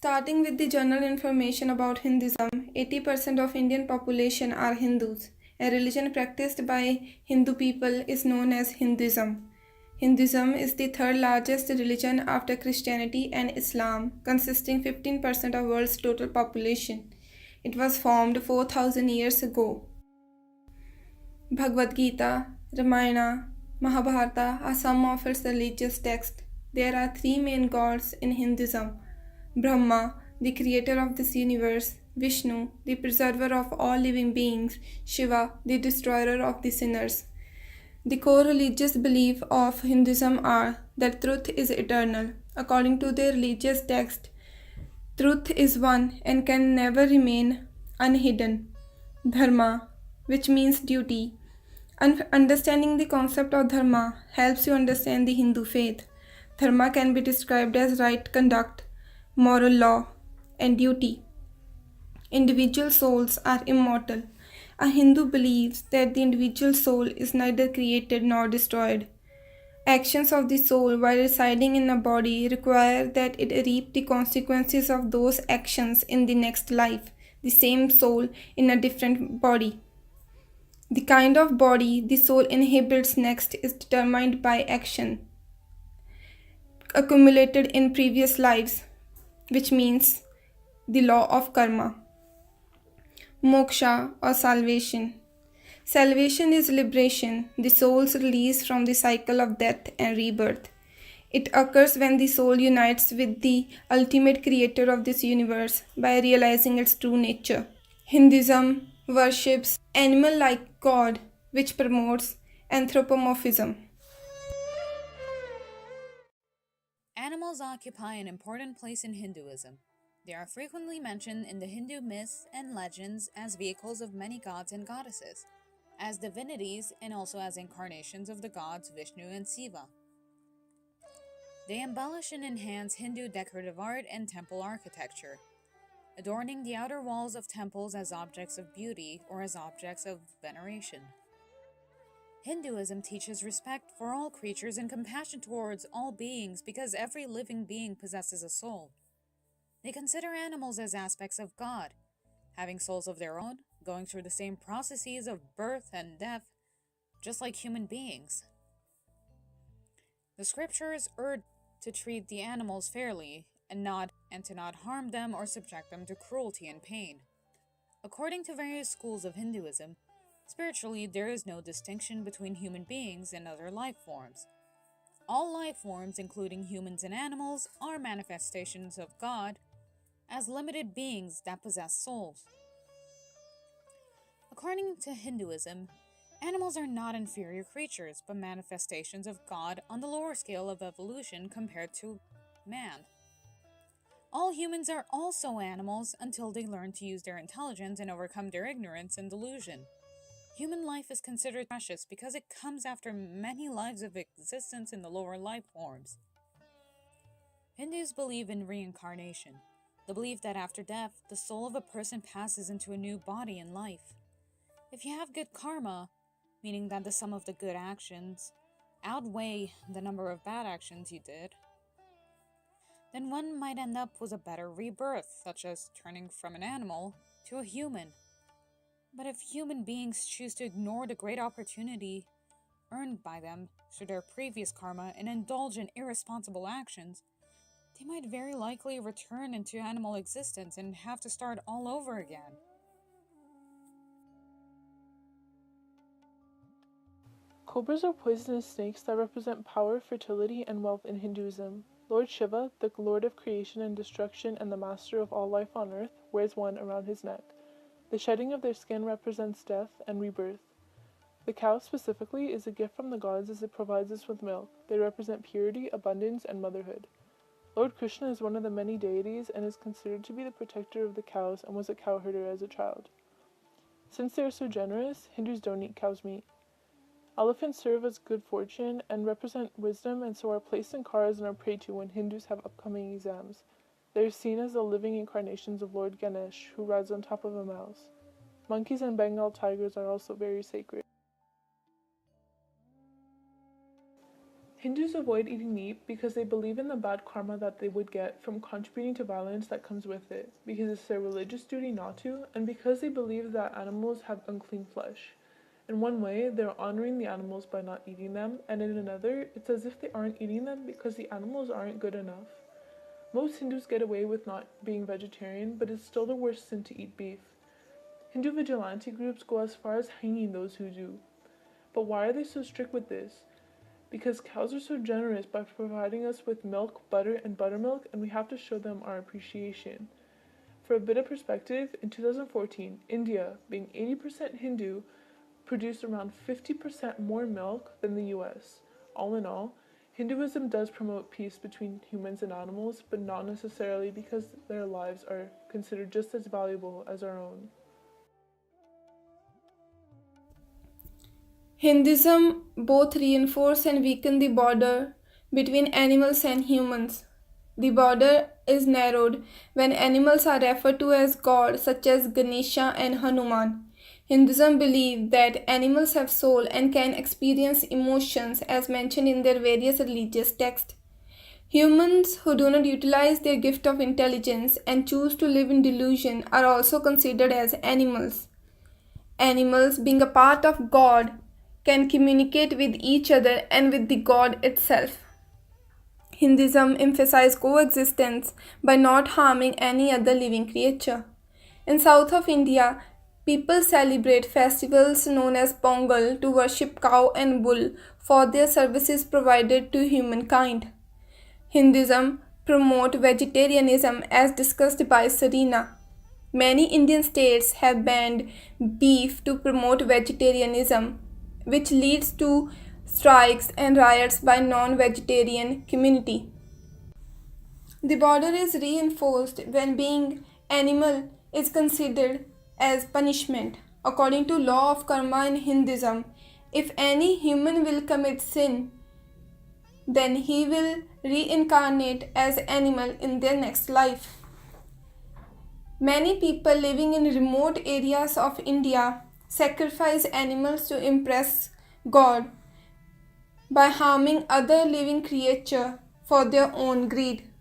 Starting with the general information about Hinduism, 80% of Indian population are Hindus. A religion practiced by Hindu people is known as Hinduism. Hinduism is the third largest religion after Christianity and Islam, consisting 15% of world's total population. It was formed 4000 years ago. Bhagavad Gita, Ramayana, Mahabharata are some of its religious texts. There are three main gods in Hinduism: Brahma, the creator of this universe; Vishnu, the preserver of all living beings; Shiva, the destroyer of the sinners. The core religious beliefs of Hinduism are that truth is eternal. According to their religious text, truth is one and can never remain unhidden. Dharma, which means duty. Understanding the concept of dharma helps you understand the Hindu faith. Dharma can be described as right conduct, moral law, and duty. Individual souls are immortal. A Hindu believes that the individual soul is neither created nor destroyed. Actions of the soul while residing in a body require that it reap the consequences of those actions in the next life, the same soul in a different body. The kind of body the soul inhabits next is determined by action accumulated in previous lives, which means the law of karma. Moksha or salvation. Salvation is liberation, the soul's release from the cycle of death and rebirth. It occurs when the soul unites with the ultimate creator of this universe by realizing its true nature. Hinduism worships animal like God, which promotes anthropomorphism. Animals occupy an important place in Hinduism. They are frequently mentioned in the Hindu myths and legends as vehicles of many gods and goddesses, as divinities, and also as incarnations of the gods Vishnu and Shiva. They embellish and enhance Hindu decorative art and temple architecture, adorning the outer walls of temples as objects of beauty or as objects of veneration. Hinduism teaches respect for all creatures and compassion towards all beings because every living being possesses a soul. They consider animals as aspects of God, having souls of their own, going through the same processes of birth and death, just like human beings. The scriptures urge to treat the animals fairly and to not harm them or subject them to cruelty and pain. According to various schools of Hinduism, spiritually there is no distinction between human beings and other life forms. All life forms, including humans and animals, are manifestations of God as limited beings that possess souls. According to Hinduism, animals are not inferior creatures, but manifestations of God on the lower scale of evolution compared to man. All humans are also animals until they learn to use their intelligence and overcome their ignorance and delusion. Human life is considered precious because it comes after many lives of existence in the lower life forms. Hindus believe in reincarnation, the belief that after death, the soul of a person passes into a new body in life. If you have good karma, meaning that the sum of the good actions outweigh the number of bad actions you did, then one might end up with a better rebirth, such as turning from an animal to a human. But if human beings choose to ignore the great opportunity earned by them through their previous karma and indulge in irresponsible actions, they might very likely return into animal existence and have to start all over again. Cobras are poisonous snakes that represent power, fertility, and wealth in Hinduism. Lord Shiva, the lord of creation and destruction and the master of all life on earth, wears one around his neck. The shedding of their skin represents death and rebirth. The cow specifically is a gift from the gods as it provides us with milk. They represent purity, abundance, and motherhood. Lord Krishna is one of the many deities and is considered to be the protector of the cows and was a cowherder as a child. Since they are so generous, Hindus don't eat cow's meat. Elephants serve as good fortune and represent wisdom and so are placed in cars and are prayed to when Hindus have upcoming exams. They are seen as the living incarnations of Lord Ganesh, who rides on top of a mouse. Monkeys and Bengal tigers are also very sacred. Hindus avoid eating meat because they believe in the bad karma that they would get from contributing to violence that comes with it, because it's their religious duty not to, and because they believe that animals have unclean flesh. In one way, they're honoring the animals by not eating them, and in another, it's as if they aren't eating them because the animals aren't good enough. Most Hindus get away with not being vegetarian, but it's still the worst sin to eat beef. Hindu vigilante groups go as far as hanging those who do. But why are they so strict with this? Because cows are so generous by providing us with milk, butter, and buttermilk, and we have to show them our appreciation. For a bit of perspective, in 2014, India, being 80% Hindu, produced around 50% more milk than the US. All in all, Hinduism does promote peace between humans and animals, but not necessarily because their lives are considered just as valuable as our own. Hinduism both reinforce and weaken the border between animals and humans. The border is narrowed when animals are referred to as gods such as Ganesha and Hanuman. Hinduism believes that animals have soul and can experience emotions as mentioned in their various religious texts. Humans who do not utilize their gift of intelligence and choose to live in delusion are also considered as animals. Animals, being a part of God, can communicate with each other and with the God itself. Hinduism emphasizes coexistence by not harming any other living creature. In south of India, people celebrate festivals known as Pongal to worship cow and bull for their services provided to humankind. Hinduism promotes vegetarianism as discussed by Serena. Many Indian states have banned beef to promote vegetarianism, which leads to strikes and riots by non-vegetarian community. The border is reinforced when being animal is considered as punishment. According to law of karma in Hinduism, if any human will commit sin, then he will reincarnate as animal in their next life. Many people living in remote areas of India sacrifice animals to impress God by harming other living creatures for their own greed.